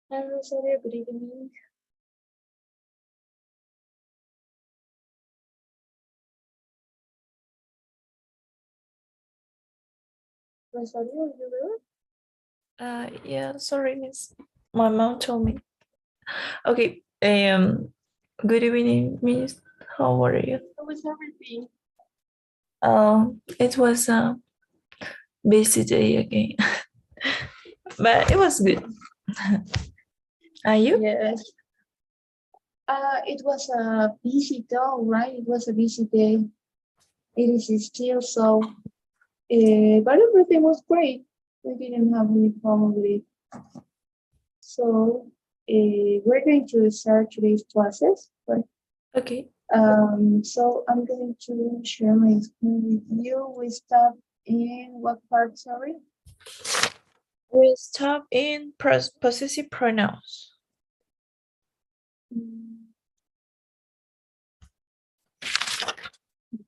Hello, Rosario. Good evening. Rosario, are you there? Yeah, sorry, miss. My mom told me. Okay, good evening, miss. How are you? How was everything? It was a busy day again, but it was good. Are you? Yes. It was a busy day, right? It was a busy day. It is still so, but everything was great. We didn't have any problem with it. So, we're going to start today's classes, right? Okay. So I'm going to share my screen with you. We start in what part, sorry? We stop in possessive pronouns. Mm,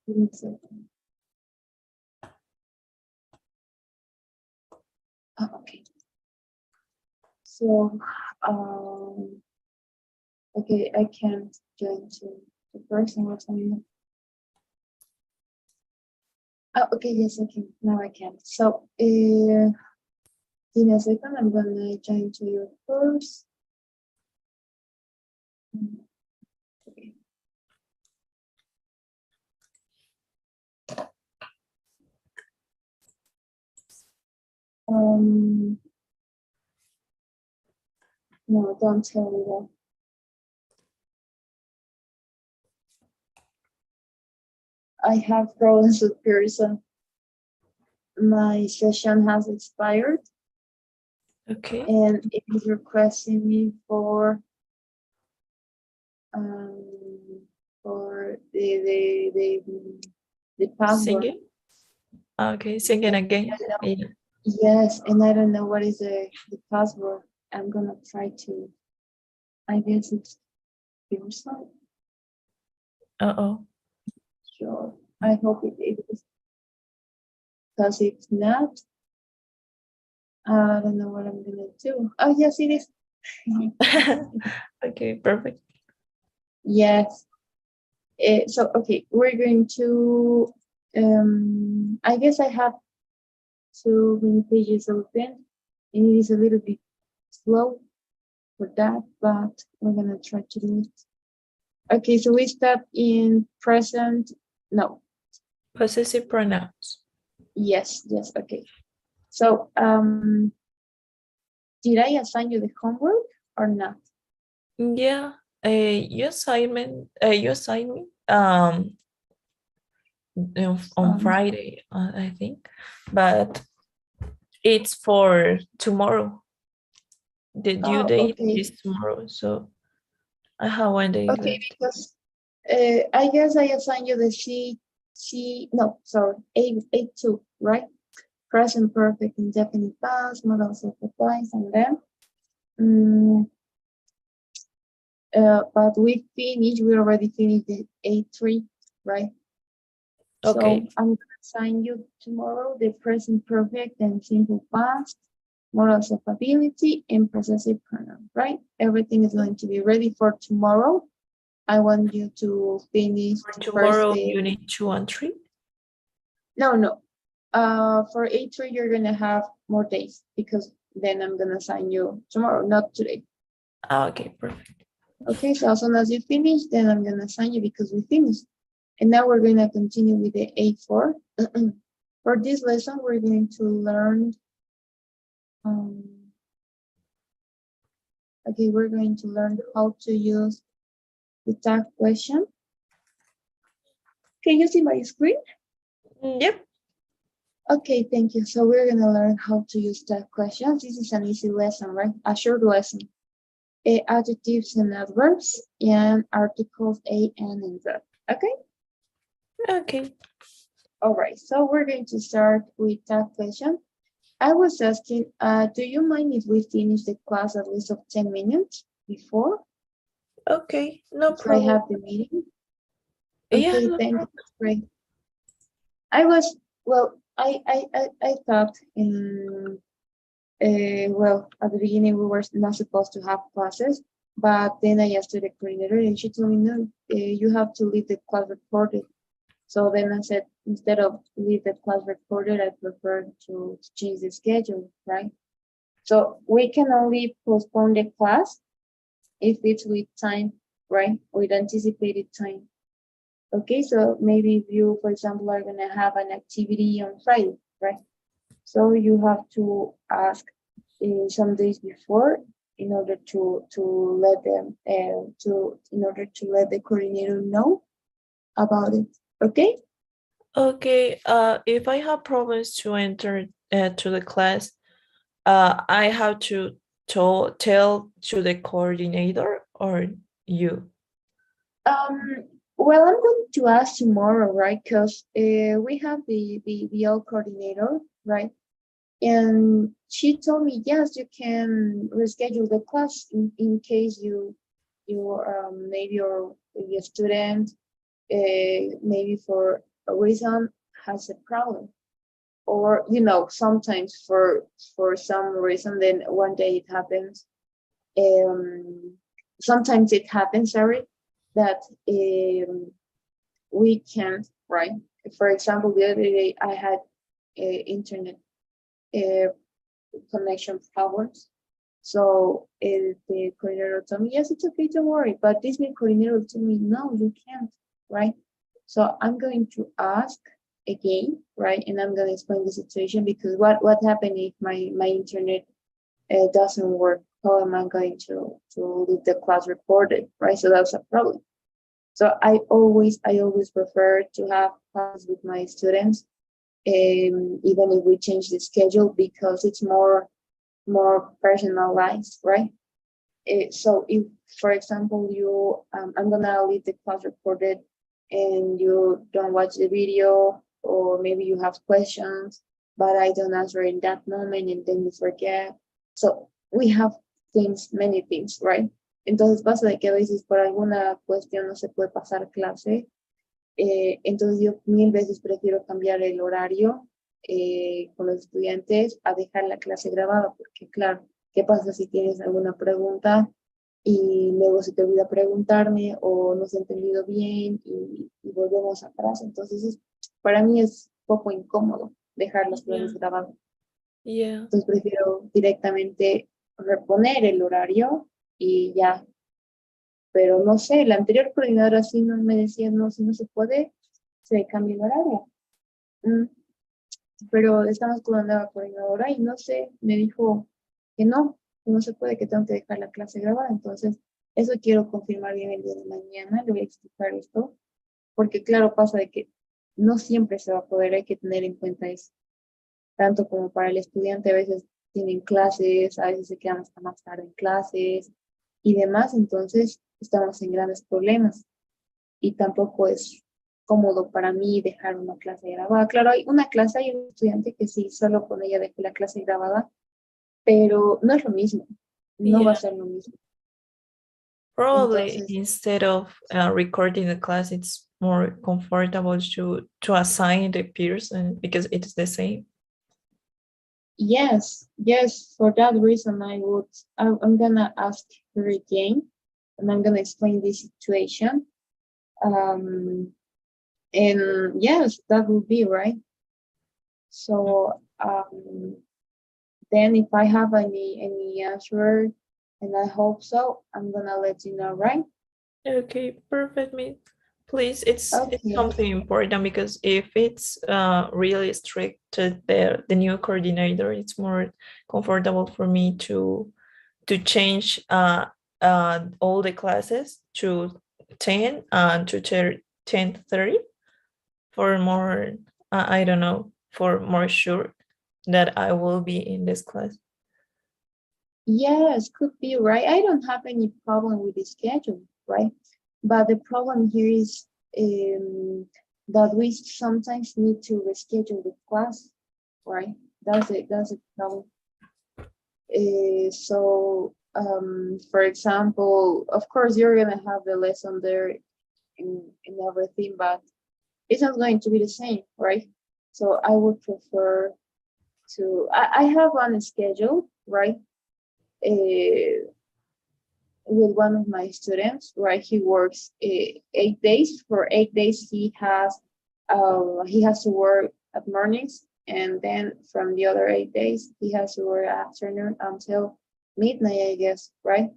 give me a second. Okay. So, okay, I can't join to the person or something. Oh, okay, yes, I can. Now I can. So, give me a second. I'm gonna join to your course. Okay. Um, no, don't tell me that. I have problems with Pearson. My session has expired, Okay. and it is requesting me for the password. Singing. Okay, singing again. Yeah. Yes, and I don't know what is the password. I'm gonna try to. I guess it's Pearson. Uh-oh. Sure. I hope it is. Because if not, I don't know what I'm gonna do. Oh yes, it is. Okay, perfect. Yes. So okay, we're going to. I guess I have too many pages open, and it is a little bit slow for that, but we're gonna try to do it. Okay, so we start in present. No, Possessive pronouns. yes, yes, okay. So, did I assign you the homework or not? Yeah. You assigned me on Um, Friday, I think, but it's for tomorrow. The due oh, date okay, is tomorrow, so I have 1 day okay, left. because I guess I assigned you the no, sorry, A2, right? Present perfect indefinite past, models of applies, and then, but we already finished the A3, right? So Okay, I'm gonna assign you tomorrow the present perfect and simple past, morals of ability, and possessive pronoun, right? Everything is going to be ready for tomorrow. I want you to finish for first tomorrow, day. unit 2 and 3. No. For A3, you're gonna have more days because then I'm gonna assign you tomorrow, not today. Okay, perfect. Okay, so as soon as you finish, then I'm gonna assign you because we finished. And now we're gonna continue with the A4. For this lesson, we're going to learn, okay, we're going to learn how to use the tag question. Can you see my screen? Yep. Okay, thank you. So we're gonna learn how to use tag questions. This is an easy lesson, right? A short lesson. Adjectives and adverbs and articles a and the. Okay. Okay. All right. So we're going to start with that question. I was asking, do you mind if we finish the class at least of 10 minutes before? Okay, no Before I problem. have the meeting? Yeah, Okay, no thank you. problem. That's great. I was well. I thought in well, at the beginning we were not supposed to have classes, but then I asked the coordinator and she told me, no, you have to leave the class recorded. So then I said, instead of leave the class recorded, I prefer to change the schedule, right? So we can only postpone the class if it's with time, right? With anticipated time. Okay, so maybe if you, for example, are gonna have an activity on Friday, right? So you have to ask some days before in order to let them in order to let the coordinator know about it. Okay. Okay, if I have problems to enter to the class, I have to tell to the coordinator or you. Well, I'm going to ask tomorrow, right? Because we have the old coordinator, right? And she told me, yes, you can reschedule the class in case you maybe your student maybe for a reason has a problem, or sometimes for some reason then one day it happens. Sometimes it happens, sorry, that we can't, right? For example, the other day I had internet uh, connection problems. So the coordinator told me, yes, it's okay, don't worry. But this new coordinator told me, no, you can't, right? So I'm going to ask again, right? And I'm going to explain the situation, because what happened if my internet doesn't work? How am I going to leave the class recorded, right? So that's a problem. So I always prefer to have classes with my students, even if we change the schedule, because it's more personalized, right? So if, for example, I'm gonna leave the class recorded and you don't watch the video, or maybe you have questions, but I don't answer in that moment and then you forget. So we have many things, right? Entonces pasa de que a veces por alguna cuestión no se puede pasar clase. Entonces yo mil veces prefiero cambiar el horario con los estudiantes a dejar la clase grabada, porque claro, ¿qué pasa si tienes alguna pregunta y luego se te olvida preguntarme, o no se ha entendido bien y volvemos atrás? Entonces para mí es un poco incómodo dejar las clases grabadas. Yeah. Entonces prefiero directamente reponer el horario y ya. Pero no sé, la anterior coordinadora sí no me decía, no, si no se puede, se cambia el horario. Pero estamos con la nueva coordinadora y no sé, me dijo que no se puede, que tengo que dejar la clase grabada. Entonces, eso quiero confirmar bien el día de mañana, le voy a explicar esto, porque claro, pasa de que no siempre se va a poder, hay que tener en cuenta eso. Tanto como para el estudiante, a veces tienen clases, a veces se quedan hasta más tarde en clases y demás, entonces estamos en grandes problemas y tampoco es cómodo para mí dejar una clase grabada. Claro, hay un estudiante que sí, solo con ella dejé la clase grabada, pero no es lo mismo, no va a Yeah. ser lo mismo. Probably Entonces, instead of recording the class, it's more comfortable to assign the person because it's the same. yes, for that reason, I'm gonna ask her again, and I'm gonna explain this situation. And yes, that would be right. So then if I have any answer, and I hope so, I'm gonna let you know, right? Okay, perfect. Me, please. It's Okay. something important because if it's really strict to the new coordinator, it's more comfortable for me to change all the classes to 10 and to 10:30 for more. I don't know, for more sure that I will be in this class. Yes, could be right. I don't have any problem with the schedule, right? But the problem here is that we sometimes need to reschedule the class, right? That's the problem. So, for example, of course, you're gonna have the lesson there in everything, but it's not going to be the same, right? So I would prefer I have one schedule, right? With one of my students, right? He works 8 days. For 8 days, he has to work at mornings, and then from the other 8 days, he has to work afternoon until midnight, I guess, right?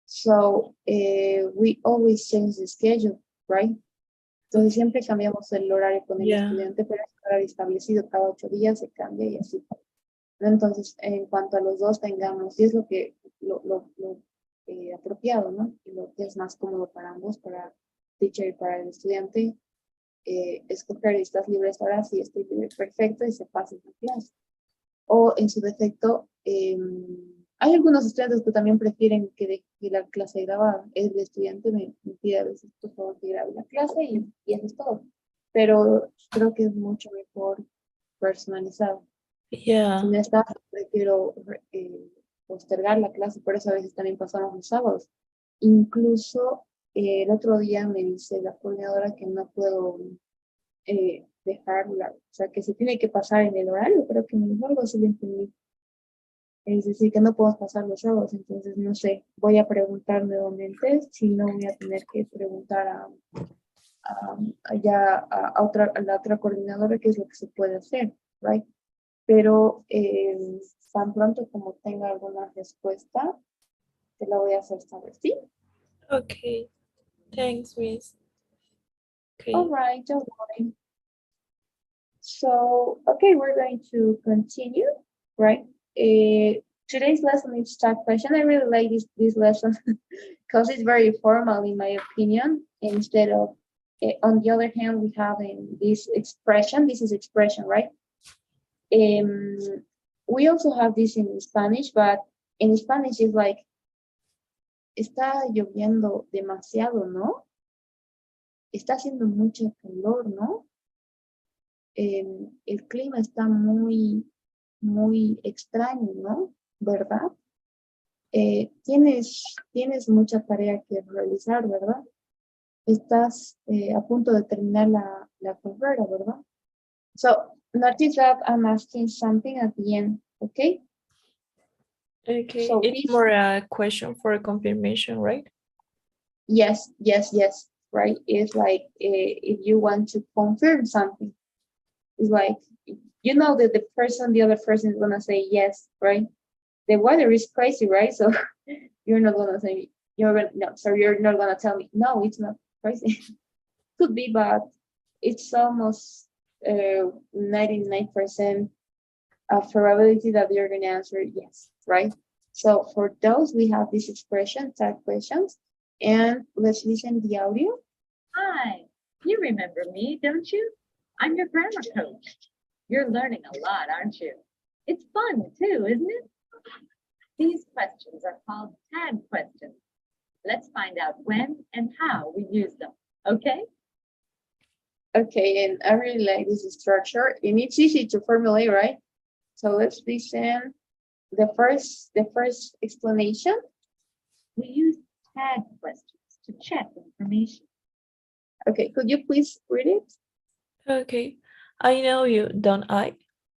So we always change the schedule, right? Entonces siempre cambiamos el horario con el Yeah. estudiante, pero es un horario establecido, cada 8 días se cambia y así. Entonces, en cuanto a los dos tengamos, y es lo que apropiado, ¿no? Y lo que es más cómodo para ambos, para teacher y para el estudiante, escoger y estás libre esta hora, sí estoy libre, perfecto, y se pasa en la clase. O en su defecto, hay algunos estudiantes que también prefieren que deje la clase grabada. El estudiante me pide a veces, por favor, que grabe la clase y eso es todo. Pero creo que es mucho mejor personalizado. Yeah. Si no está, prefiero postergar la clase, por eso a veces también pasamos los sábados. Incluso el otro día me dice la coordinadora que no puedo dejarla, o sea, que se tiene que pasar en el horario, pero que me dijo algo así, lo entendí. Es decir, que no podemos pasar los sábados, entonces no sé, voy a preguntar nuevamente, si no voy a tener que preguntar a la otra coordinadora qué es lo que se puede hacer, right? Pero tan pronto como tenga alguna respuesta, te la voy a hacer saber, ¿sí? Okay. Thanks, Miss. Okay. All right, don't worry. So, okay, we're going to continue, right? Today's lesson is chat question. I really like this lesson because it's very formal in my opinion. Instead of, on the other hand, we have this expression. This is expression, right? We also have this in Spanish, but in Spanish it's like, está lloviendo demasiado, ¿no? Está haciendo mucho calor, ¿no? El clima está muy extraño, ¿no? ¿Verdad? Tienes mucha tarea que realizar, ¿verdad? Estás a punto de terminar la carrera, ¿verdad? So, notice that I'm asking something at the end, okay? Okay. So it's more a question for a confirmation, right? Yes, right? It's like if you want to confirm something, it's like, you know that the other person is gonna say yes, right? The weather is crazy, right? So you're not gonna say, you're not gonna tell me, no, it's not crazy. Could be, but it's almost 99% of probability that you're gonna answer yes, right? So for those, we have this expression, tag questions, and let's listen the audio. Hi, you remember me, don't you? I'm your grammar coach. You're learning a lot, aren't you? It's fun too, isn't it? These questions are called tag questions. Let's find out when and how we use them, okay? Okay, and I really like this structure, and it's easy to formulate, right? So let's listen. The first explanation. We use tag questions to check information. Okay, could you please read it? Okay. I know you, don't I?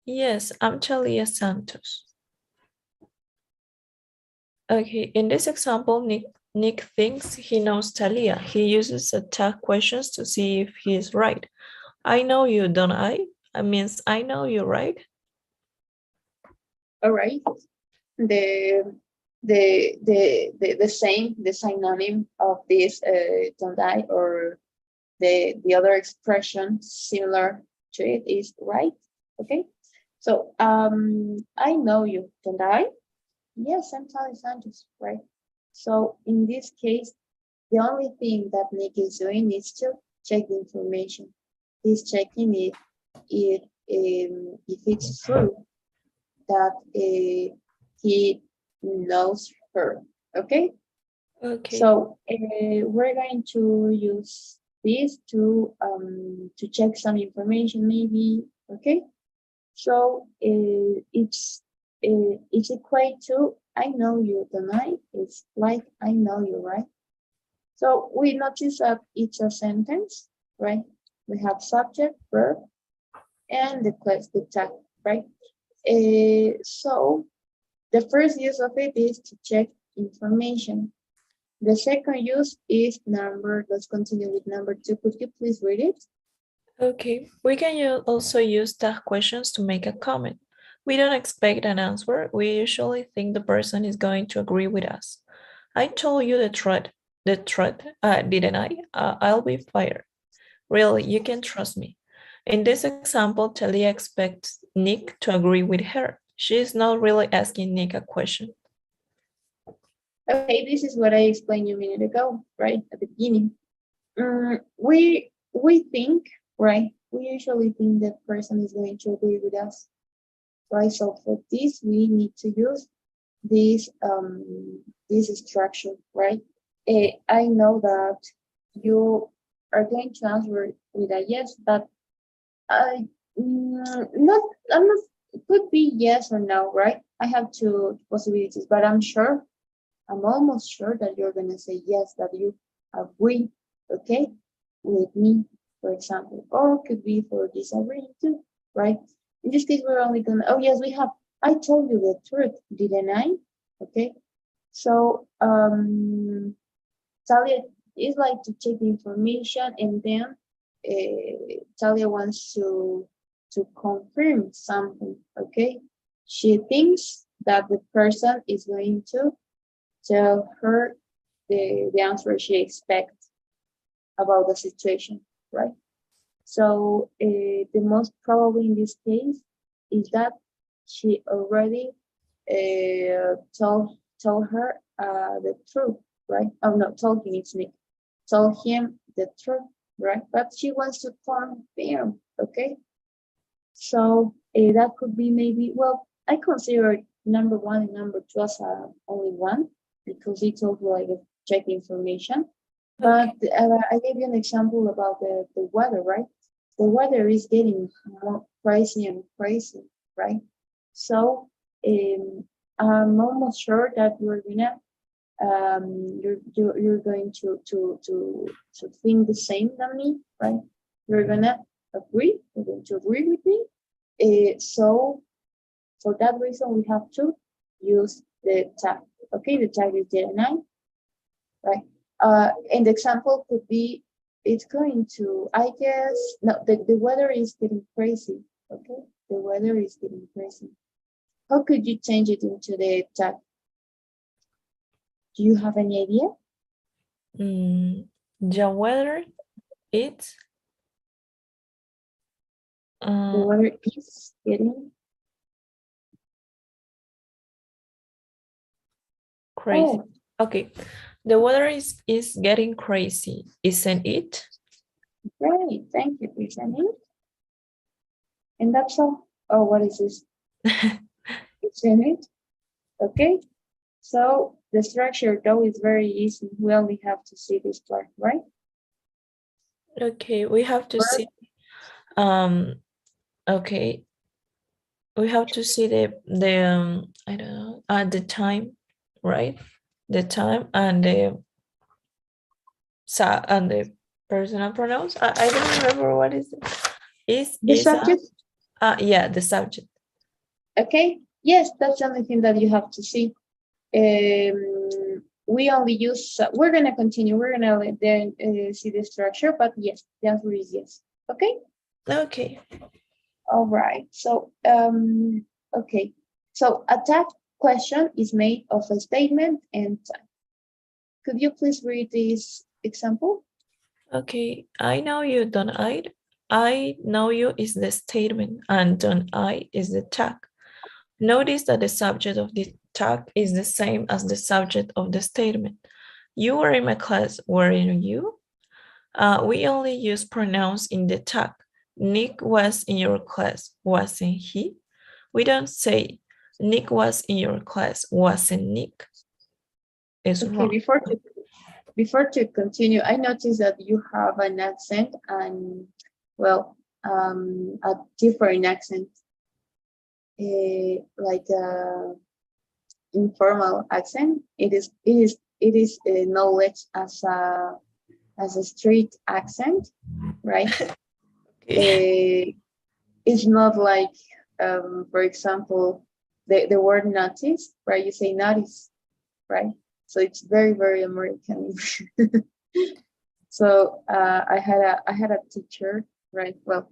Yes, I'm Talia Santos. Okay, in this example, Nick thinks he knows Talia. He uses a tag questions to see if he's right. I know you, don't I? That means I know you, right? All right. The synonym of this don't I, or the other expression similar to it is right. Okay. So I know you, don't I? Yes, I'm Talia Santos, right? So in this case, the only thing that Nick is doing is to check the information. He's checking if it's true that he knows her. Okay. Okay. So we're going to use this to check some information, maybe. Okay. So it's equate to I know you, don't I? It's like I know you, right? So we notice that it's a sentence, right? We have subject, verb, and the tag, right? So the first use of it is to check information. The second use is number. Let's continue with number 2. Could you please read it? Okay, we can also use tag questions to make a comment. We don't expect an answer. We usually think the person is going to agree with us. I told you the truth, didn't I? I'll be fired. Really, you can trust me. In this example, Talia expects Nick to agree with her. She is not really asking Nick a question. Okay, this is what I explained you a minute ago, right at the beginning. We think, right? We usually think that person is going to agree with us, right? So for this, we need to use this structure, right? I know that you are going to answer with a yes, but I not I'm not. It could be yes or no, right? I have two possibilities, but I'm almost sure that you're gonna say yes, that you agree, okay, with me, for example, or it could be for disagreeing too, right? In this case, we're only gonna. Oh yes, we have. I told you the truth, didn't I? Okay. So Talia is like to check the information, and then Talia wants to confirm something. Okay. She thinks that the person is going to tell her the answer she expects about the situation, right? So the most probable in this case is that she already told her the truth, right? Oh no, told him it's me. Told him the truth, right? But she wants to confirm, okay? So that could be maybe, well, I consider number 1 and number 2 as only one, because it's also like a check information. But I gave you an example about the weather, right? The weather is getting more crazy and crazy, right? So I'm almost sure that you're gonna you're going to think the same than me, right? You're gonna agree. You're going to agree with me. So for that reason, we have to use the tag. Okay, the tag is there and I, right? And the example could be, it's going to, I guess, no, the weather is getting crazy. Okay, the weather is getting crazy. How could you change it into the tag? Do you have any idea? The weather, it's The weather is getting crazy. Oh, Okay, the weather is getting crazy, isn't it? great. Thank you, Brittany. And that's all. Oh, what is this? Isn't it? Okay. So the structure, though, is very easy. We only have to see this part, right? Okay, we have to see. Okay, we have to see the I don't know, the time, right? The time and the personal pronouns. I don't remember what is it. The subject. Yeah, the subject. Okay. Yes, that's the only thing that you have to see. We only use. We're gonna continue. We're gonna then see the structure, but yes, the answer is yes. Okay. Okay. All right. So okay. So a tag question is made of a statement and time. Could you please read this example? Okay, I know you, don't I? I know you is the statement and don't I is the tag. Notice that the subject of the tag is the same as the subject of the statement. You were in my class, weren't you? We only use pronouns in the tag. Nick was in your class, wasn't he? We don't say Nick was in your class, wasn't Nick? It's Okay, wrong. before to continue, I noticed that you have an accent and, well, a different accent, like a informal accent. It is knowledge as a street accent, right? Okay. It's not like For example, the word notice, right? You say notice, right? So it's very, very American. So I had a teacher, right? Well,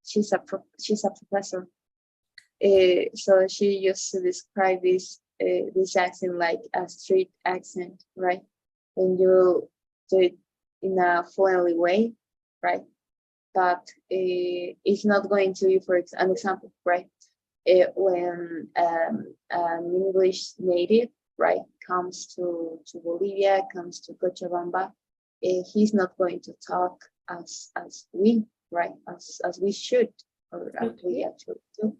she's a professor. So she used to describe this accent like a street accent, right? When you do it in a fluently way, right? But it's not going to be, for an example, right? When an English native, right, comes to Bolivia, comes to Cochabamba, he's not going to talk as we, right, as we should, or as we actually do.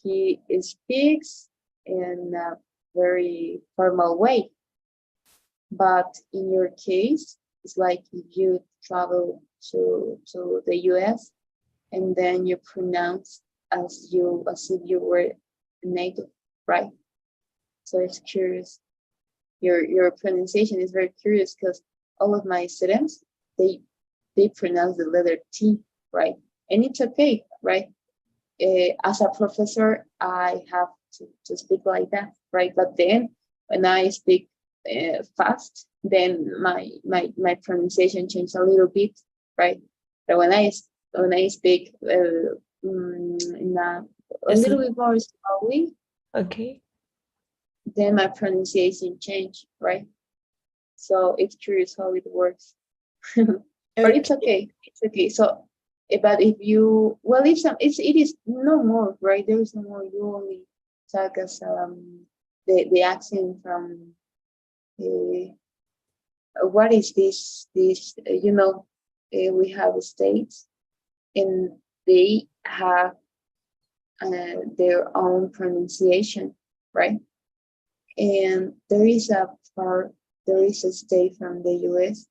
He speaks in a very formal way, but in your case, it's like if you travel to the US and then you pronounce as if you were native, right? So it's curious. Your pronunciation is very curious because all of my students they pronounce the letter T, right? And it's okay, right? As a professor, I have to speak like that, right? But then when I speak fast, then my pronunciation changes a little bit, right? But when I speak in a little bit more slowly, Okay. then my pronunciation change, right? So it's curious how it works. But it's okay. It's okay. So, but if you, well, it is no more, right? There is no more. You only talk as the accent from what is this we have states and they have their own pronunciation, right? And there is a state from the US,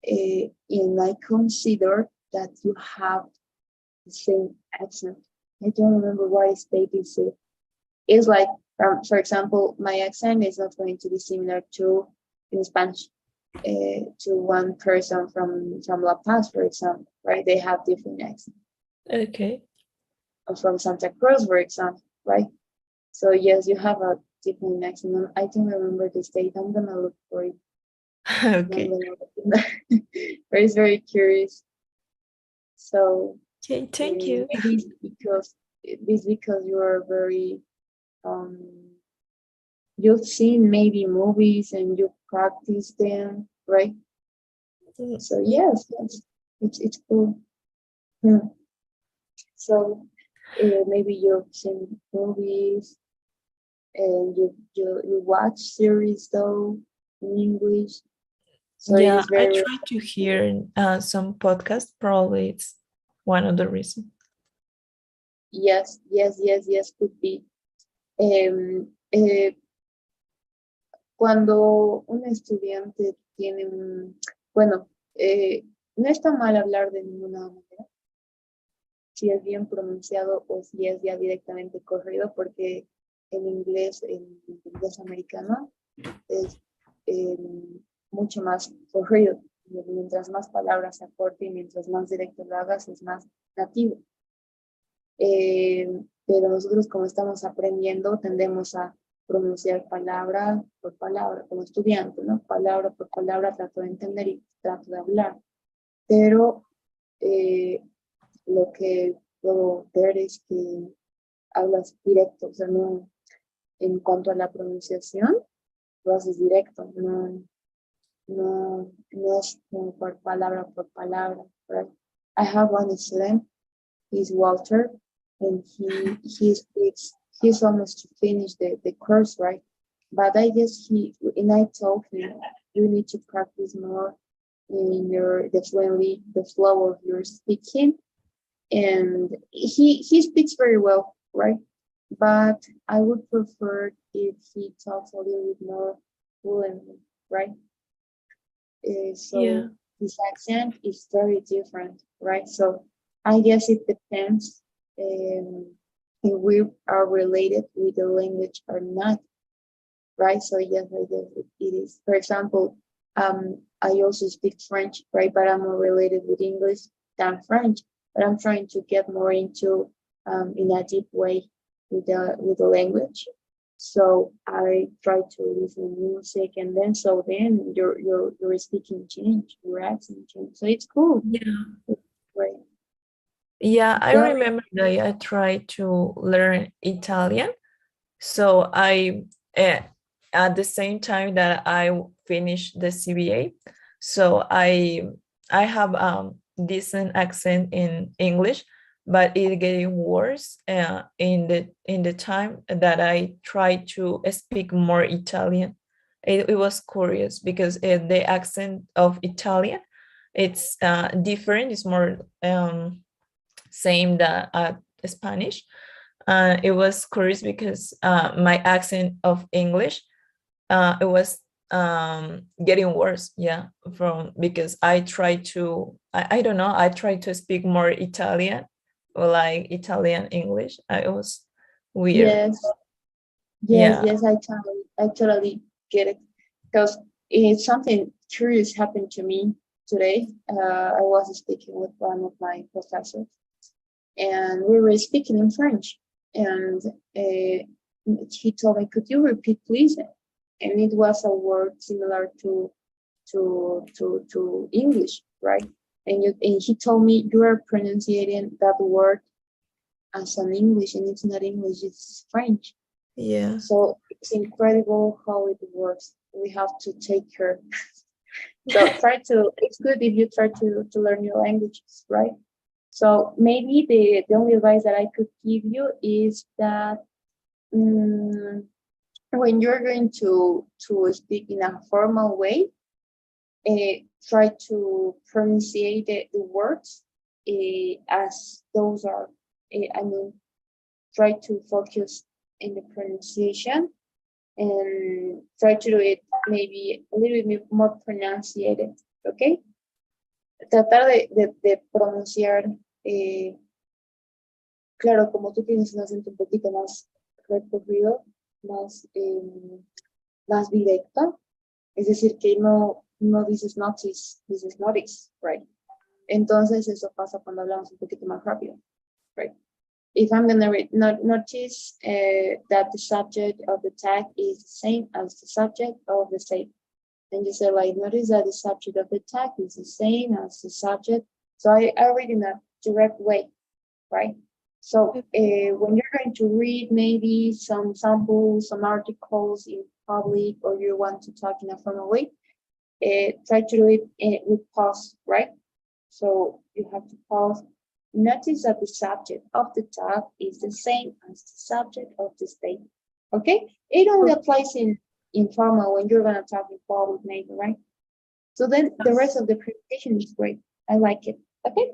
and I consider that you have the same accent. I don't remember what state is it. It's like, for example, my accent is not going to be similar to in Spanish to one person from La Paz, for example, right? They have different accents. Okay. Or from Santa Cruz, for example, right? So yes, you have a different accent. I don't remember the state. I'm gonna look for it. Okay. But it's very curious. So Okay, thank you. maybe it's because you are very you've seen maybe movies and you practice them, right? So yes, it's cool. So maybe you've seen movies and you watch series though in English. So Yeah, it's very I try to hear some podcasts. Probably it's one of the reasons. yes, could be. Cuando un estudiante tiene bueno, no está mal hablar de ninguna manera, si es bien pronunciado o si es ya directamente corrido, porque en inglés americano es mucho más corrido. Mientras más palabras se aporte y mientras más directo lo hagas, es más nativo. Pero nosotros como estamos aprendiendo, tendemos a pronunciar palabra por palabra, como estudiante, ¿no? Palabra por palabra trato de entender y trato de hablar. Pero lo que puedo ver es que hablas directo, o sea, no, en cuanto a la pronunciación, lo haces directo, no es como por palabra, right? I have one student, he's Walter, and he speaks, he's almost to finish the course, right? But I guess I told him, you need to practice more in the flow of your speaking. And he speaks very well, right? But I would prefer if he talks a little bit more fluently, right? So his accent is very different, right? So I guess it depends if we are related with the language or not, right? So yes, I guess it is. For example, I also speak French, right? But I'm more related with English than French. But I'm trying to get more into in a deep way with the language. So I try to listen to music, and then your speaking change, your accent change. So it's cool. Yeah. Right. Yeah, I Yeah. remember that I tried to learn Italian. So at the same time that I finished the CBA, so I have decent accent in English, but it getting worse in the time that I tried to speak more Italian. It was curious because the accent of Italian, it's different. It's more same that Spanish. It was curious because my accent of English, it was getting worse. Yeah, from because I try to, I don't know, I try to speak more Italian, or like Italian English. It was weird. Yes. Yes. Yeah. Yes. I totally get it, because it's something curious happened to me today. I was speaking with one of my professors, and we were speaking in French. And he told me, "Could you repeat, please?" And it was a word similar to English, right? And he told me, "You are pronouncing that word as an English, and it's not English; it's French." Yeah. So it's incredible how it works. We have to take care. So it's good if you try to learn your languages, right? So maybe the only advice that I could give you is that, um, when you're going to speak in a formal way, try to pronunciate the words as those are. I mean, try to focus in the pronunciation, and try to do it maybe a little bit more pronunciated, ¿ok? Tratar de pronunciar, claro, como tú tienes un acento un poquito más recorrido, más, más directo, es decir, que no dices notice, dices notice, right? Entonces eso pasa cuando hablamos un poquito más rápido, right? If I'm gonna notice that the subject of the tag is the same as the subject of the statement, and you say, like, notice that the subject of the tag is the same as the subject. So I read in a direct way, right? So when you're going to read maybe some samples, some articles in public, or you want to talk in a formal way, try to do it with pause, right? So you have to pause. Notice that the subject of the tag is the same as the subject of the statement. Okay? It only applies in informal, when you're gonna talk in public maybe, right? So then the rest of the presentation is great. I like it. Okay?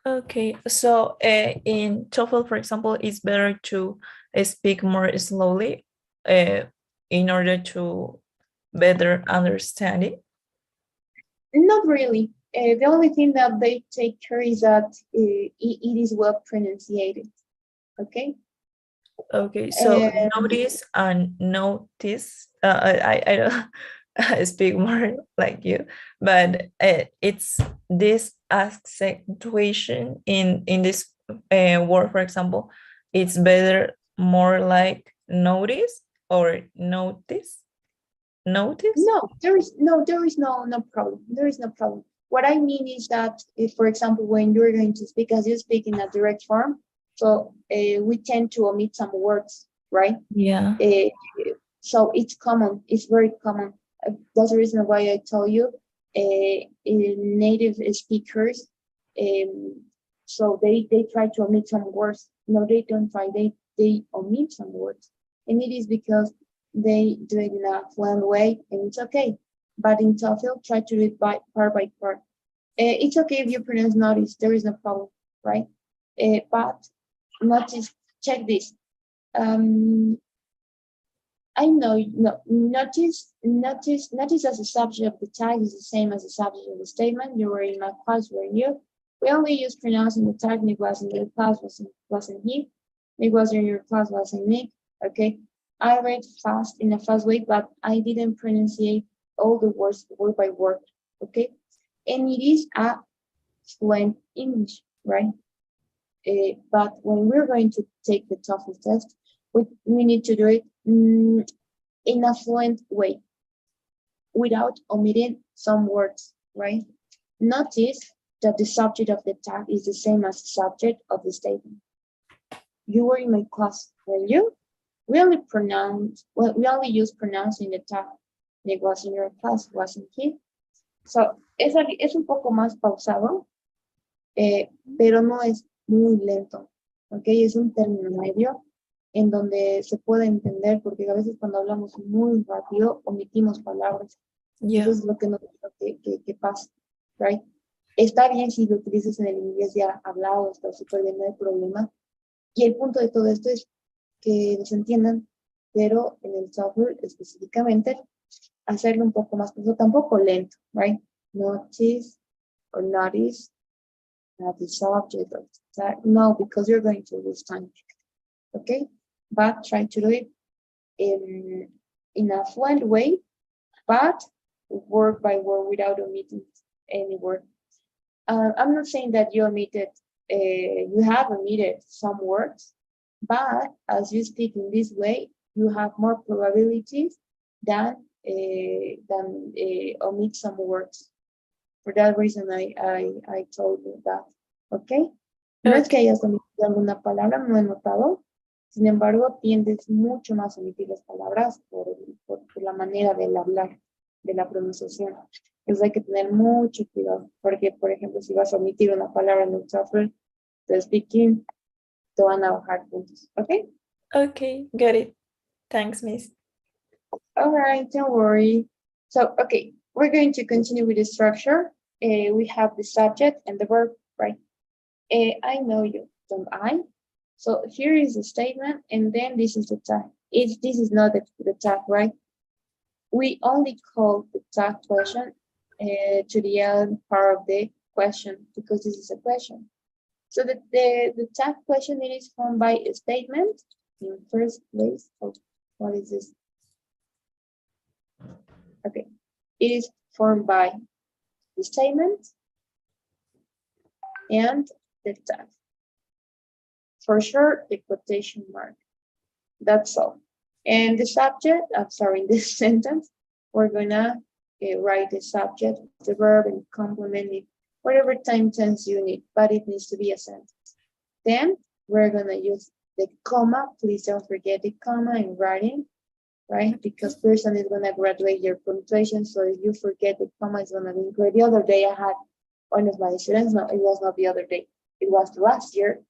Okay, so in TOEFL, for example, it's better to speak more slowly in order to better understand it. Not really. The only thing that they take care is that it is well pronunciated. Okay? Okay, so notice and notice. I don't I speak more like you, but it's this accentuation in this word, for example, it's better more like notice or notice. Notice? No, there is no problem. There is no problem. What I mean is that, if, for example, when you're going to speak, as you speak in a direct form, so we tend to omit some words, right? Yeah. So it's common. It's very common. That's the reason why I tell you, native speakers, so they try to omit some words. No, they don't try. They omit some words, and it is because they do it in a fluent way, and it's okay. But in TOEFL, try to do it by part. It's okay if you pronounce notice. There is no problem, right? But notice. Check this. I know, no, notice as a subject of the tag is the same as the subject of the statement. You were in my class, were you? We only use pronouncing the tag. Nick was in your class, wasn't he? Nick was in your class, wasn't Nick? Okay. I read fast in a fast way, but I didn't pronunciate all the words word by word. Okay. And it is a fluent English, right? But when we're going to take the TOEFL test, we need to do it in a fluent way, without omitting some words, right? Notice that the subject of the tag is the same as the subject of the statement. You were in my class, were you? We only use pronouns in the tag. Nick was in your class, wasn't he? So, es un poco más pausado, pero no es muy lento, ¿ok? Es un término medio en donde se puede entender, porque a veces cuando hablamos muy rápido omitimos palabras. Yeah. Eso es lo que no que pasa, right? Está bien si lo utilizas en el inglés ya hablado, está súper bien, no hay problema. Y el punto de todo esto es que los entiendan, pero en el software específicamente, hacerlo un poco más, pero tampoco lento, right? Notice or notice that the subject of that, no, because you're going to lose time, okay? But try to do it in a fluent way, but word by word without omitting any word. I'm not saying that you omitted, you have omitted some words, but as you speak in this way, you have more probabilities than omit some words. For that reason, I told you that, okay? No es que hayas omitido alguna palabra, no he notado. Sin embargo, tiendes mucho más a omitir las palabras por la manera del hablar, de la pronunciación. Entonces hay que tener mucho cuidado, porque, por ejemplo, si vas a omitir una palabra en el software de speaking, te van a bajar puntos, ¿ok? Okay, got it. Thanks, Miss. All right, don't worry. So, okay, we're going to continue with the structure. We have the subject and the verb, right? I know you, don't I? So here is the statement, and then this is the tag. This is not the tag, right? We only call the tag question to the end part of the question, because this is a question. So the tag question, it is formed by a statement in first place. Oh, what is this? Okay, it is formed by the statement and the tag. For sure, the quotation mark. That's all. And the subject, I'm sorry, in this sentence, we're gonna write the subject, the verb, and complement it, whatever time tense you need, but it needs to be a sentence. Then we're gonna use the comma. Please don't forget the comma in writing, right? Because person is gonna graduate your punctuation, so if you forget the comma, it's gonna be great. The other day I had one of my students, no, it was not the other day, it was last year.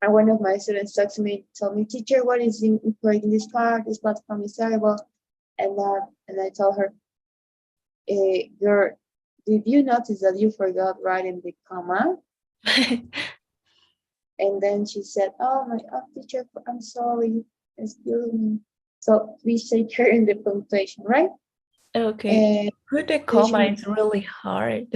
And one of my students talked to me, told me, teacher, what is incorrect in this part? This platform is terrible. And I told her, did you notice that you forgot writing the comma? And then she said, oh, teacher, I'm sorry, excuse me. So please take care in the punctuation, right? Okay. Put a comma is really hard.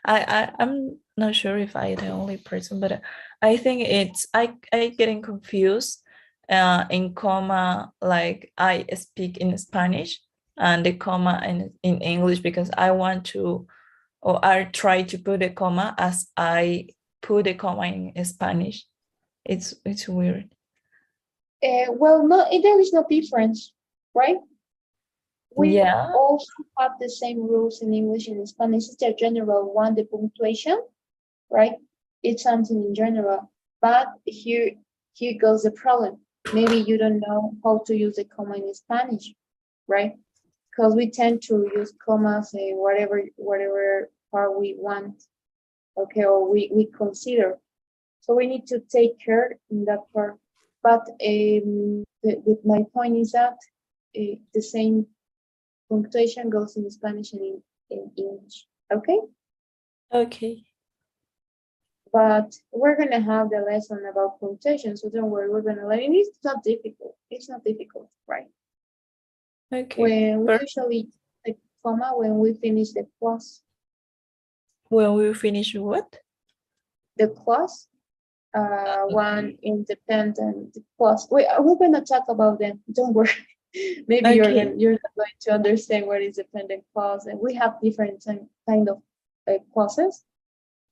I'm not sure if I'm the only person, but I think I getting confused in comma, like I speak in Spanish, and the comma in English, because I want to, or I try to put a comma as I put a comma in Spanish. It's weird. Well, no, there is no difference, right? We also have the same rules in English and in Spanish. It's the general one, the punctuation, right? It's something in general. But here goes the problem. Maybe you don't know how to use a comma in Spanish, right? Because we tend to use commas in whatever part we want, okay, or we consider. So we need to take care in that part. But my point is that the same punctuation goes in Spanish and in English, okay? Okay. But we're gonna have the lesson about punctuation, so don't worry, we're gonna learn it. It's not difficult. It's not difficult, right? Okay. When we usually the comma when we finish the clause. When we finish what? The clause. One independent clause. We're gonna talk about them. Don't worry. Maybe you're not going to understand what is dependent clause, and we have different kind of clauses.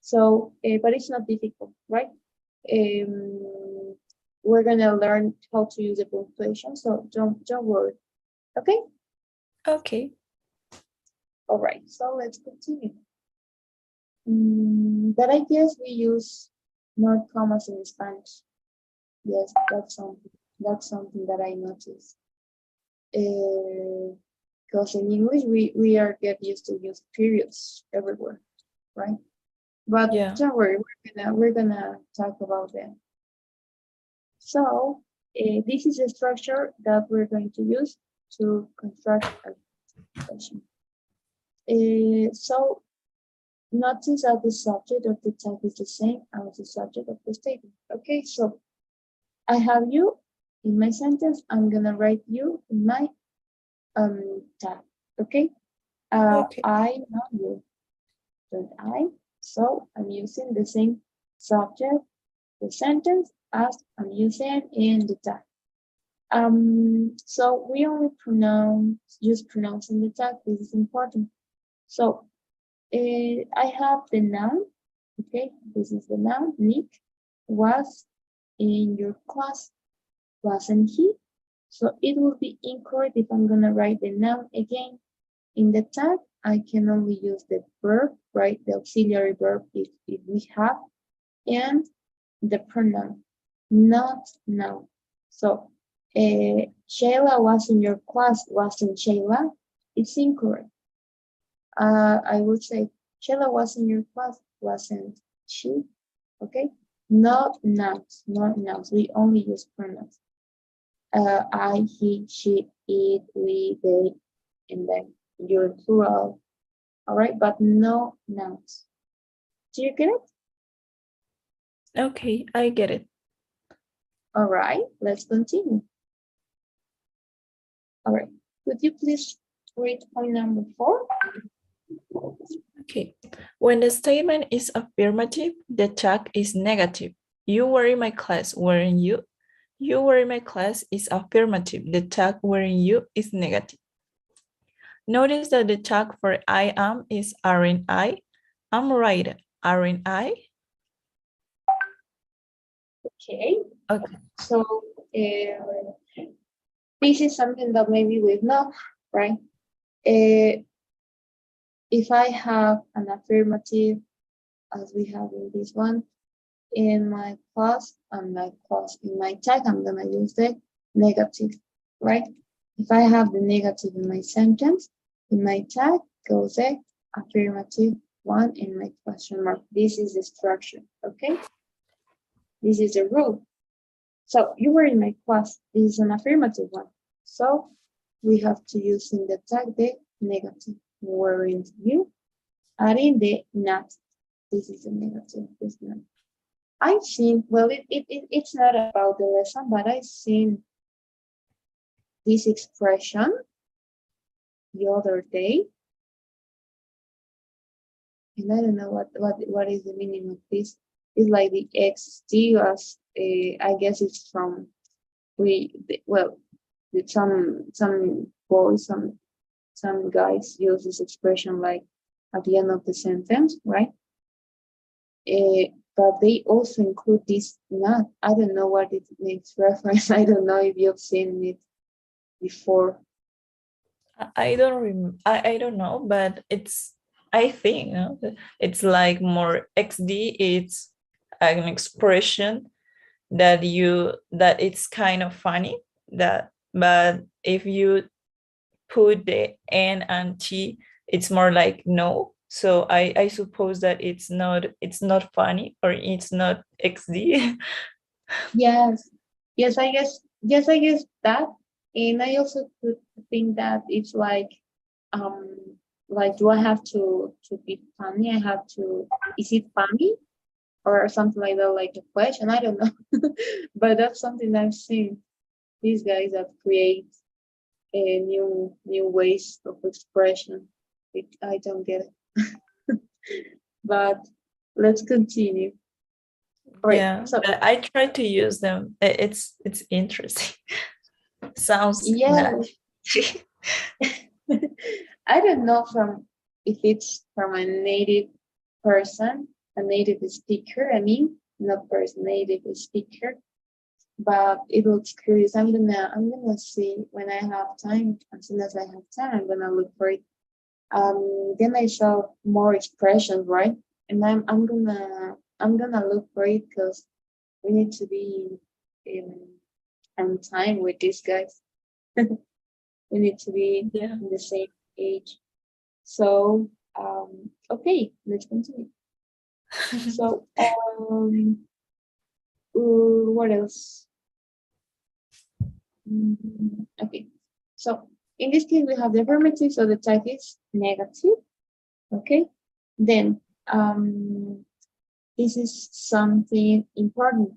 So, but it's not difficult, right? we're gonna learn how to use the punctuation, so don't worry. Okay. Okay. All right. So let's continue. But I guess we use more commas in Spanish. Yes, that's something that I noticed. Because in English we are get used to use periods everywhere, right? But Yeah. don't worry, we're gonna talk about them. So this is a structure that we're going to use to construct a question. So notice that the subject of the tag is the same as the subject of the statement. Okay, so I have you in my sentence. I'm gonna write you in my tag. Okay. Okay. I know you, don't I? So I'm using the same subject, the sentence, as I'm using in the tag. So we only use pronouncing the tag. This is important. So I have the noun. Okay, this is the noun. Nick was in your class, wasn't he? So it will be incorrect if I'm gonna write the noun again. In the tag, I can only use the verb, right? The auxiliary verb if we have, and the pronoun, not noun. So Shayla was in your class, wasn't Shayla? It's incorrect. I would say Shayla was in your class, wasn't she? Okay, not nouns, not nouns. We only use pronouns. I, he, she, it, we, they, and then your plural. All right, but no nouns. Do you get it? Okay, I get it. All right, let's continue. All right, could you please read point number 4? Okay. When the statement is affirmative, the tag is negative. You were in my class, weren't you? You were in my class is affirmative. The tag weren't you is negative. Notice that the tag for I am is aren't I. I'm right, aren't I? Okay. Okay. So this is something that maybe we know, right? If I have an affirmative, as we have in this one, in my class, in my tag, I'm gonna use the negative, right? If I have the negative in my sentence, in my tag goes the affirmative one in my question mark. This is the structure, okay? This is the rule. So you were in my class. This is an affirmative one. So we have to use in the tag the negative. Weren't you? Adding the not. This is the negative. This not. I've seen, well, it's not about the lesson, but I've seen this expression the other day. And I don't know what is the meaning of this. It's like the XT, as I guess it's from some boys, some guys use this expression like at the end of the sentence, right? But they also include this not. I don't know what it makes reference. I don't know if you've seen it before. I don't know, but it's, I think, you know, it's like more XD. It's an expression that it's kind of funny, but if you put the N and T, it's more like no. So I suppose that it's not funny, or it's not XD. Yes, I guess that, and I also could think that it's um like, do I have to be funny? I have to, is it funny or something like that, like a question? I don't know, but that's something I've seen. These guys that create a new ways of expression. I don't get it, but let's continue. All right, Yeah, so but I try to use them. It's interesting. Sounds yeah. nice. I don't know if it's from a native person, a native speaker, I mean, not first native speaker, but it looks curious. I'm gonna see when I have time. As soon as I have time, I'm gonna look for it. Then I saw more expressions, right? And I'm gonna look for it because we need to be in on time with these guys. We need to be Yeah. in the same age. So okay, let's continue. So what else? Okay. So in this case, we have the affirmative, so the type is negative. Okay. Then this is something important.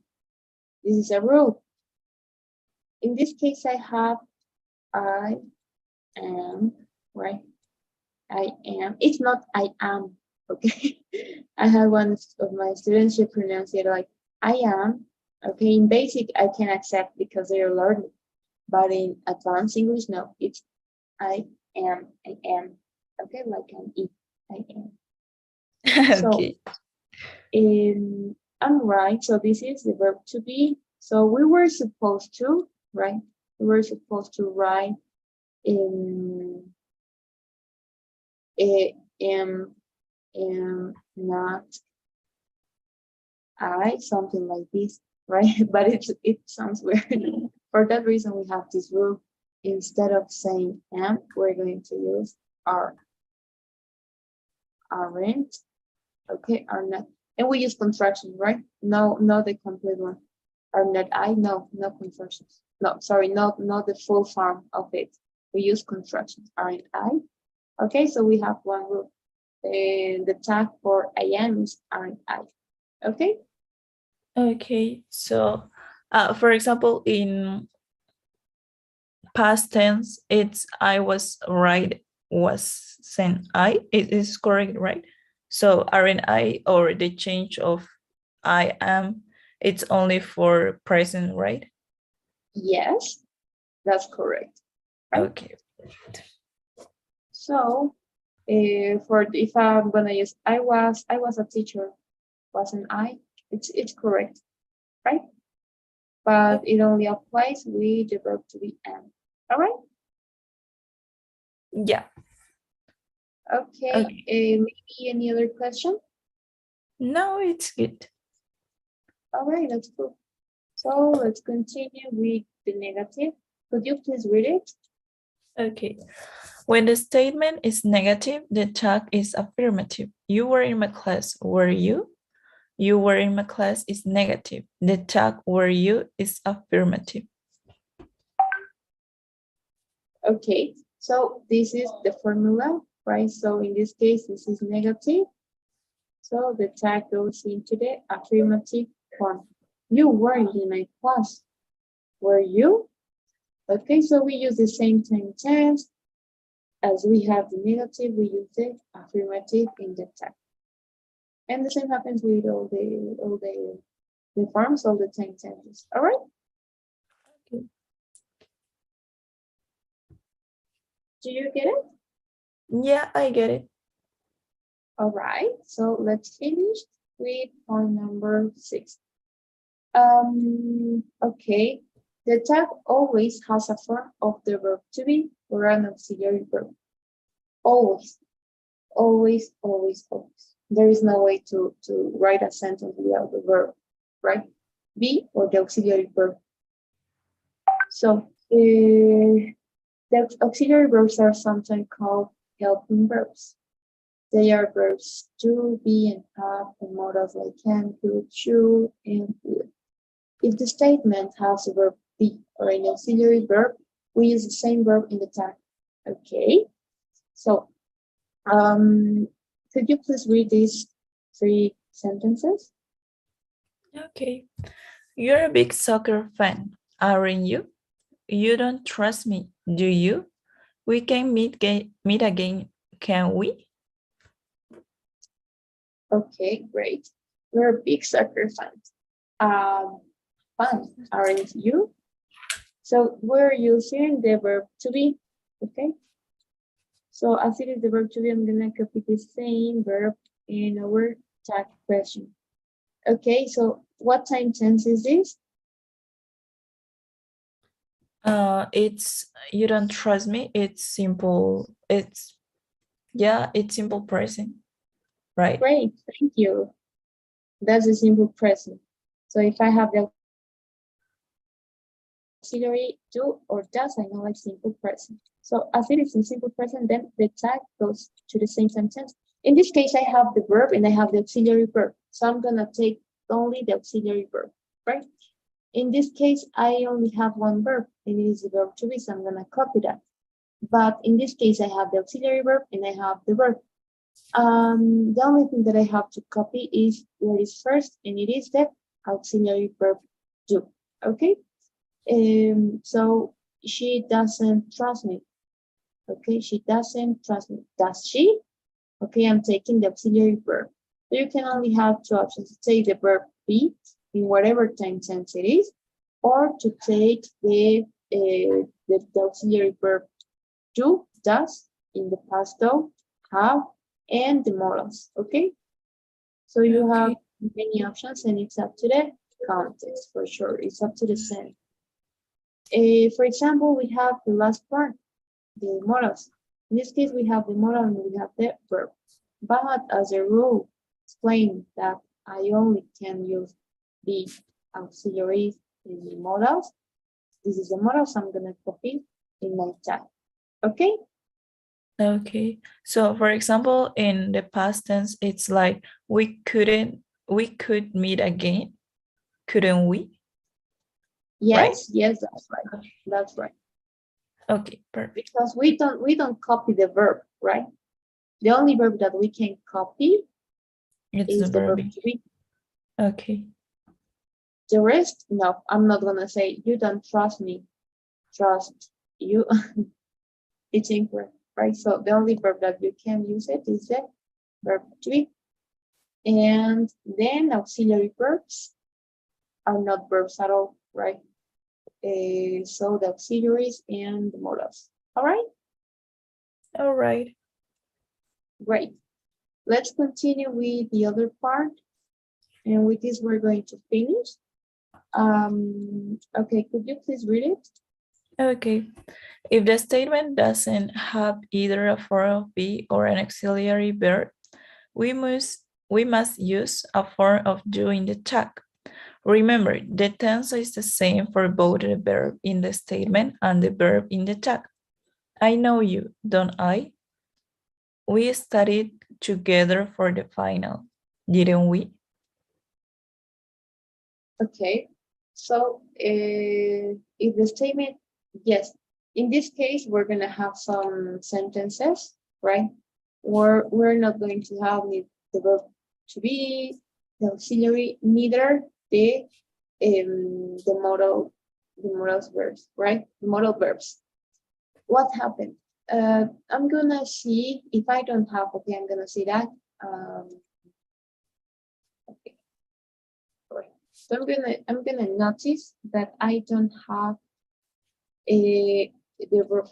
This is a rule. In this case, I have I am, right? I am. It's not I am, okay? I have one of my students who pronounce it like I am. Okay, in basic, I can accept because they're learning. But in advanced English, no, it's I am, I am. Okay, like an E, I am. So, Okay. I'm right. So this is the verb to be. So we were supposed to, right? We were supposed to write in am not I, something like this, right? But it sounds weird. For that reason, we have this rule. Instead of saying am, we're going to use are, aren't, okay, are not. And we use contractions, right? No, not the complete one. Are not I? No, no contractions. No, sorry, not the full form of it. We use contractions. Aren't I? Okay, so we have one rule. The tag for I am is aren't I? Okay. Okay. So, for example, in past tense, it's I was right, was saying I. It is correct, right? So aren't I, or the change of I am, it's only for present, right? Yes, that's correct. Right? Okay. So if I'm gonna use I was a teacher, wasn't I? It's correct, right? But it only applies with the verb to be am. All right. Yeah. Okay. Maybe any other question? No, it's good. All right, that's cool. So let's continue with the negative. Could you please read it? Okay. When the statement is negative, the tag is affirmative. You were in my class, were you? You were in my class is negative. The tag were you is affirmative. Okay, so this is the formula, right? So in this case, this is negative. So the tag goes into the affirmative form. You weren't in my class, were you? Okay, so we use the same tense. As we have the negative, we use the affirmative in the tag. And the same happens with all the forms, all the tenses. All right? Okay. Do you get it? Yeah, I get it. All right, so let's finish with point number 6. Okay, the tag always has a form of the verb to be or an auxiliary verb. Always, always, always, always. There is no way to write a sentence without the verb, right? Be or the auxiliary verb. So the auxiliary verbs are sometimes called helping verbs. They are verbs to, be, and have, and modals like can, could, should, and would. If the statement has a verb be or an auxiliary verb, we use the same verb in the tag. Okay. So, could you please read these 3 sentences? Okay. You're a big soccer fan, aren't you? You don't trust me, do you? We can meet again, can we? Okay, great. We're big soccer fans. Fun, aren't you? So we're using the verb to be, okay? So as it is the verb to be, I'm gonna copy the same verb in our tag question. Okay, so What time tense is this? It's you don't trust me. It's simple. It's simple present, right? Great, thank you. That's a simple present. So if I have the auxiliary do or does, I know it's simple present. So as it is in simple present, then the tag goes to the same sentence. In this case, I have the verb and I have the auxiliary verb. So I'm gonna take only the auxiliary verb, right? In this case, I only have one verb and it is the verb to be, so I'm gonna copy that. But in this case, I have the auxiliary verb and I have the verb. The only thing that I have to copy is what is first, and it is the auxiliary verb do. Okay. So she doesn't trust me. Okay, she doesn't trust me. Does she? Okay, I'm taking the auxiliary verb. So you can only have two options: to take the verb be in whatever time tense it is, or to take the auxiliary verb do, does in the past though, have, and the modals. Okay, so you have many options, and it's up to the context for sure. It's up to the sentence. For example, we have the last part, the modals. In this case, we have the modal and we have the verb. But as a rule, explain that I only can use the auxiliaries in the modals. This is the modal, so I'm gonna copy in my tab. Okay? Okay. So for example, in the past tense, it's like we could meet again. Couldn't we? Yes, right? yes, that's right. That's right. Okay, perfect. Because we don't copy the verb, right? The only verb that we can copy It's is the verb to be. Okay. The rest, no, I'm not gonna say you don't trust me. Trust you. It's incorrect, right? So the only verb that you can use it is the verb to be. And then auxiliary verbs are not verbs at all, right? So the auxiliaries and the modals. All right? All right. Great. Let's continue with the other part. And with this, we're going to finish. Okay, could you please read it? Okay. If the statement doesn't have either a form of be or an auxiliary verb, we must use a form of do in the tag. Remember, the tense is the same for both the verb in the statement and the verb in the tag. I know you, don't I? We studied together for the final, didn't we? Okay, so if the statement, yes, in this case, we're going to have some sentences, right? Or we're not going to have the verb to be, the auxiliary, neither the modal verbs, right? The modal verbs. What happened? I'm gonna see if I don't have. Okay, I'm gonna see that. Okay. So I'm gonna notice that I don't have the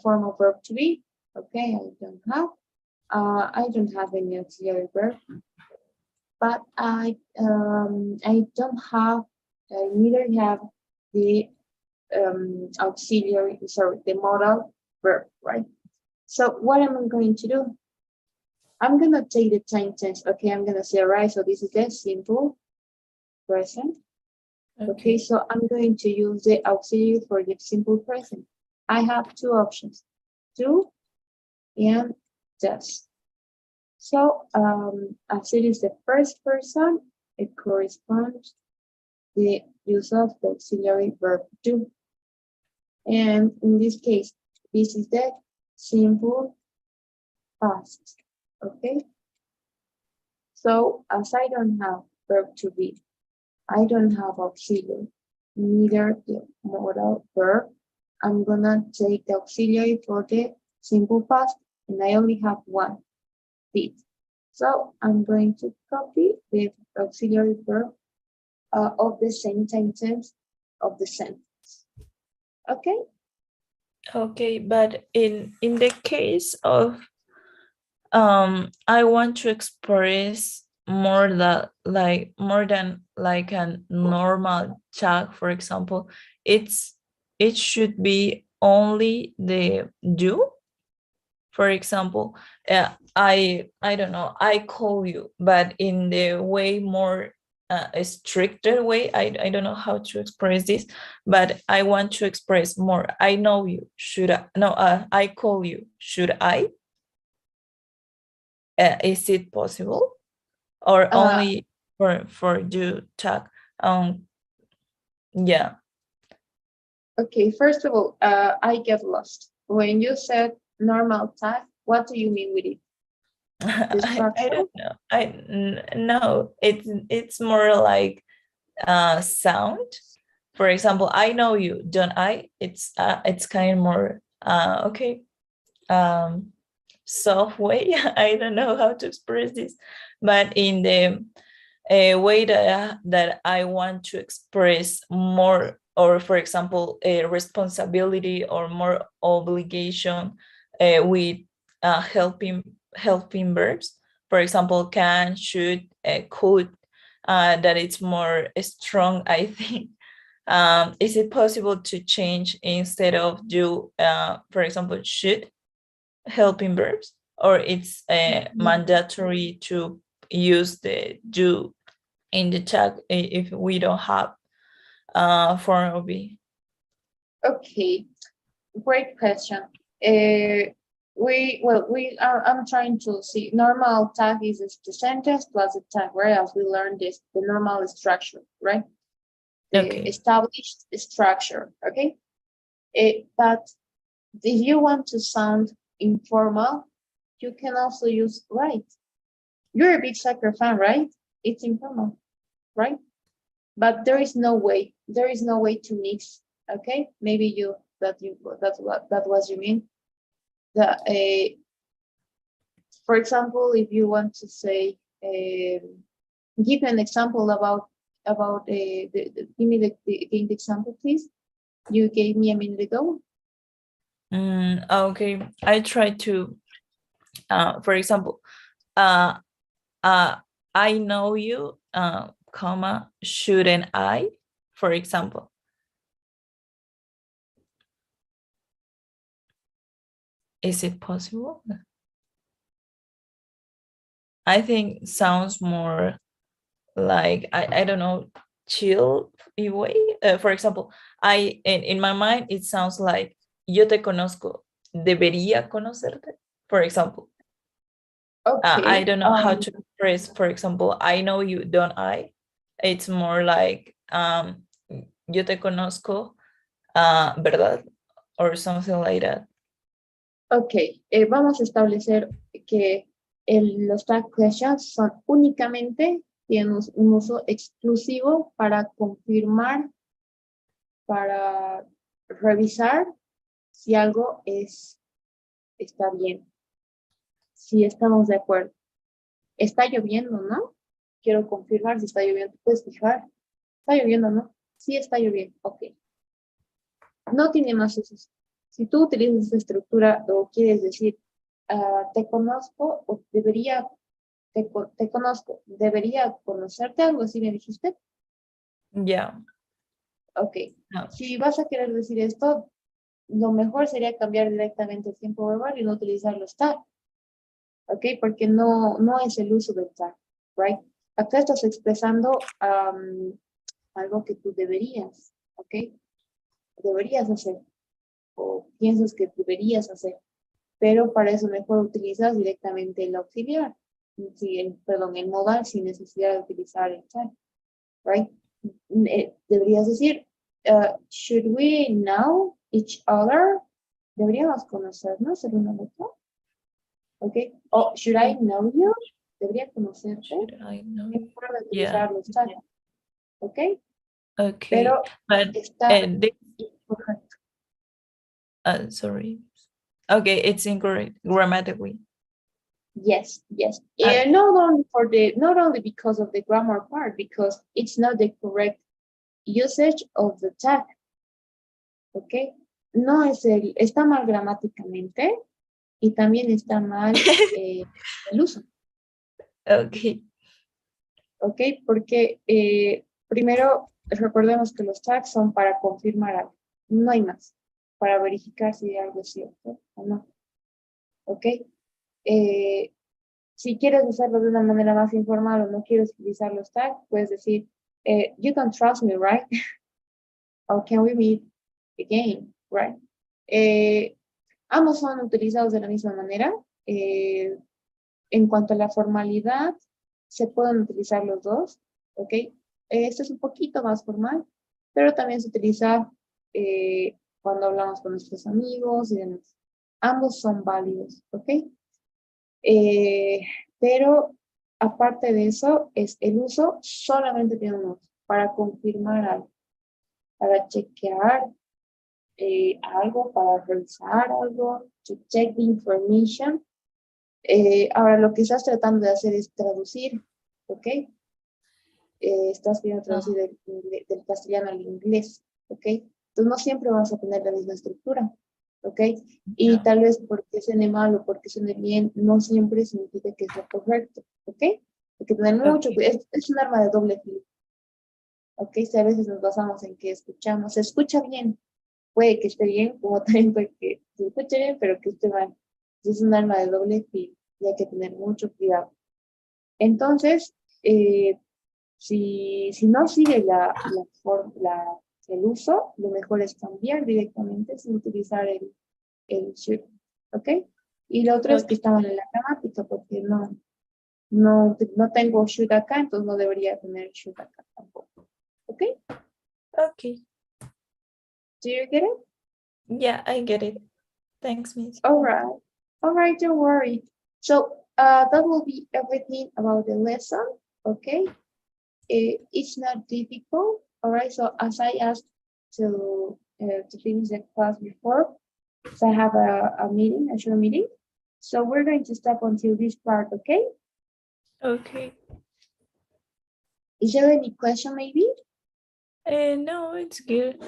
form of verb to be. Okay, I don't have any auxiliary verb, but I don't have, I neither have the auxiliary, sorry, the modal verb, right? So what am I going to do? I'm gonna take the time tense. Okay, I'm gonna say, all right, so this is the simple present. Okay, so I'm going to use the auxiliary for the simple present. I have two options, do and does. So as it is the first person, it corresponds the use of the auxiliary verb do. And in this case, this is the simple past. Okay. So as I don't have verb to be, I don't have auxiliary, neither the modal verb. I'm gonna take the auxiliary for the simple past, and I only have one, did. So I'm going to copy the auxiliary verb of the same sentence of the sentence. Okay? Okay, but in the case of I want to express more than like a normal tag, for example, it should be only the do. For example, I don't know, I call you, but in the way more a stricter way. I don't know how to express this, but I want to express more. I know you. Should I? No, I call you. Should I? Is it possible, or only for you tag? Yeah. Okay, first of all, I get lost. When you said normal tag, what do you mean with it? The I structure? don't know. No, it's more like sound. For example, I know you, don't I? It's kind of more okay, soft way. I don't know how to express this, but in the way that I want to express more, or for example, a responsibility or more obligation with helping verbs. For example, can, should, could. That it's more strong, I think. Is it possible to change instead of do, for example, should, helping verbs, or it's mandatory to use the do in the tag if we don't have form of be? Okay, great question. I'm trying to see, normal tag is the sentence plus the tag, right? As we learned this, the normal structure, right? The Okay. established structure, okay? But if you want to sound informal, you can also use right. You're a big soccer fan, right? It's informal, right? But there is no way to mix, okay? Maybe that's what that was you mean. For example, if you want to say, give an example about give me the example, please. You gave me a minute ago. Okay, I try to, for example, I know you, comma, shouldn't I, for example. Is it possible? I think sounds more like, I don't know, chill way. For example, in my mind it sounds like yo te conozco, debería conocerte, for example. I Okay. don't know how to express, for example, I know you, don't I? It's more like yo te conozco, ¿verdad? Or something like that. Ok, vamos a establecer que los tag questions son únicamente, tienen un uso exclusivo para confirmar, para revisar si algo está bien, si estamos de acuerdo. Está lloviendo, ¿no? Quiero confirmar si está lloviendo. ¿Puedes fijar? ¿Está lloviendo, no? Sí está lloviendo, ok. No tiene más usos. Si tú utilizas esa estructura o quieres decir, te conozco o debería, te conozco, debería conocerte, algo así me dijiste. Ya. Ok. No. Si vas a querer decir esto, lo mejor sería cambiar directamente el tiempo verbal y no utilizar los tag. Ok, porque no es el uso del tag, right? Acá estás expresando algo que tú deberías, ok, deberías hacer o piensas que deberías hacer, pero para eso mejor utilizas directamente el auxiliar, perdón, el modal sin necesidad de utilizar el tag, right? Deberías decir, should we know each other? Deberíamos conocernos el uno al otro, ¿ok? O should I know you? Debería conocerte. Should I know? Mejor de utilizar los tags, ¿ok? Okay, Pero but está incorrecto. sorry. Okay, it's incorrect grammatically. Yes. Not only because of the grammar part, because it's not the correct usage of the tag. ¿Ok? No es está mal gramáticamente y también está mal el uso. Okay. ¿ok? Porque primero recordemos que los tags son para confirmar algo, no hay más, para verificar si algo es cierto o no, ¿ok? Si quieres usarlo de una manera más informal o no quieres utilizar los tags, puedes decir, you can trust me, right? Or can we meet again, right? Ambos son utilizados de la misma manera. En cuanto a la formalidad, se pueden utilizar los dos, ¿ok? Este es un poquito más formal, pero también se utiliza cuando hablamos con nuestros amigos y demás. Ambos son válidos, ¿ok? Pero aparte de eso, es el uso solamente tiene un uso, para confirmar algo, para chequear algo, para revisar algo, to check the information. Ahora lo que estás tratando de hacer es traducir, ¿ok? Estás queriendo traducir del castellano al inglés, ¿ok? Entonces no siempre vas a tener la misma estructura, ¿ok? Y tal vez porque suene mal o porque suene bien, no siempre significa que es lo correcto, ¿ok? Hay que tener mucho cuidado, es un arma de doble filo, ¿ok? Si a veces nos basamos en que escuchamos, se escucha bien, puede que esté bien, como también puede que se escuche bien, pero que esté mal. Es un arma de doble filo y hay que tener mucho cuidado. Entonces, si no sigue el uso, lo mejor es cambiar directamente sin utilizar el should, ¿ok? Y lo otro es que está mal en la gramática, porque no tengo should acá, entonces no debería tener should acá tampoco, ¿ok? Okay. Do you get it? Yeah, I get it. Thanks, Miss. All right, don't worry. So that will be everything about the lesson, okay? It's not difficult, all right? So as I asked to finish the class before, so I have a meeting, a short meeting. So we're going to stop until this part, okay? Okay. Is there any question maybe? No, it's good.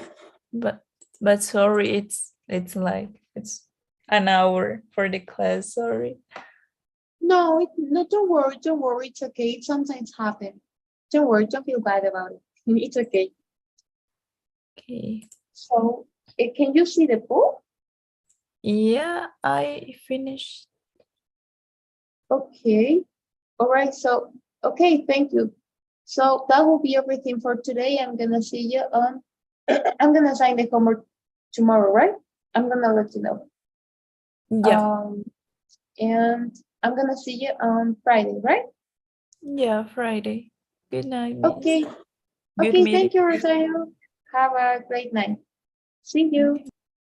But sorry, it's an hour for the class. Sorry. No, don't worry, it's okay. It sometimes happens. Don't worry, don't feel bad about it. It's okay. Okay. So, can you see the book? Yeah, I finished. Okay. All right. So, okay, thank you. So that will be everything for today. I'm gonna see you on. I'm gonna sign the homework tomorrow, right? I'm gonna let you know. Yeah. And I'm gonna see you on Friday, right? Yeah, Friday. Good night, Miss. Okay. Good Okay. meeting. Thank you, Rosario. Have a great night. See you.